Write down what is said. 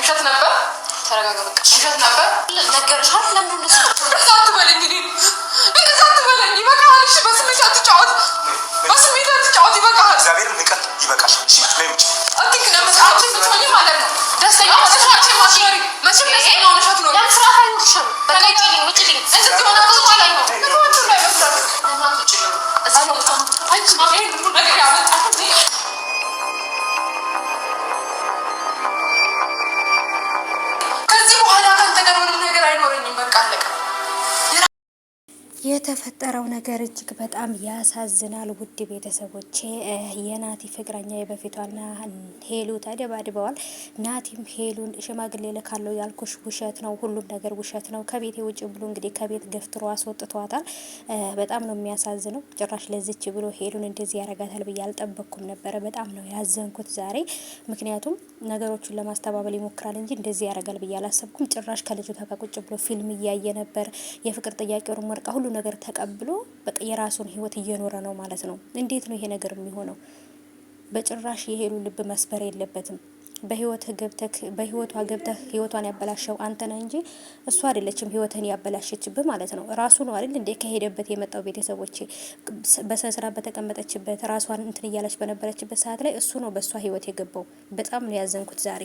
ውሸት ነበር። ተረጋጋ በቃ። ውሸት ነበር ነገርሻል። ለምን እንደዚህ አትበለኝ? እንደዛ አትበለኝ። ይበቃል። እሺ በስሜት አትጫወት። በስሜት አትጫወት። ይበቃል። እግዚአብሔር ንቀት ይበቃል። እሺ ለምን አትንክ ለምሳሌ ስትሆኚ ማለት ነው ደስተኛ ሆነሽ ማሽሪ መቼም ደስተኛ ሆነሽ አትኖሪ። ለምስራ አይኖርሽም። በቃ ይጭልኝ ውጭልኝ እንደዚህ ሆነ ማለት ነው። ለምን ላይ መስራት ለምን አትጭልኝ? እዚህ ነው አንቺ ማለት ነው ነገር ያመጣው የተፈጠረው ነገር እጅግ በጣም ያሳዝናል። ውድ ቤተሰቦቼ የናቲ ፍቅረኛ የበፊቷና ሄሉ ተደባድበዋል። ናቲም ሄሉን ሽማግሌ ልካለው ያልኩሽ ውሸት ነው፣ ሁሉም ነገር ውሸት ነው፣ ከቤቴ ውጭ ብሎ እንግዲህ ከቤት ገፍትሮ አስወጥቷታል። በጣም ነው የሚያሳዝነው። ጭራሽ ለዚች ብሎ ሄሉን እንደዚህ ያረጋታል ብዬ አልጠበቅኩም ነበረ። በጣም ነው ያዘንኩት ዛሬ። ምክንያቱም ነገሮቹን ለማስተባበል ይሞክራል እንጂ እንደዚህ ያረጋል ብዬ አላሰብኩም። ጭራሽ ከልጅቷ ጋር ቁጭ ብሎ ፊልም እያየ ነበር። የፍቅር ጥያቄውን ወርቃ ሁሉ ነገር ተቀብሎ በቃ የራሱን ህይወት እየኖረ ነው ማለት ነው። እንዴት ነው ይሄ ነገር የሚሆነው? በጭራሽ የሄሉ ልብ መስበር የለበትም። በህይወቷ ገብተህ ህይወቷን ያበላሸው አንተ ነህ እንጂ እሷ አይደለችም ህይወትን ያበላሸችብህ ማለት ነው። ራሱ ነው አይደል እንዴ ከሄደበት የመጣው። ቤተሰቦቼ በሰስራ በተቀመጠችበት ራሷን እንትን እያለች በነበረችበት ሰዓት ላይ እሱ ነው በእሷ ህይወት የገባው። በጣም ነው ያዘንኩት ዛሬ።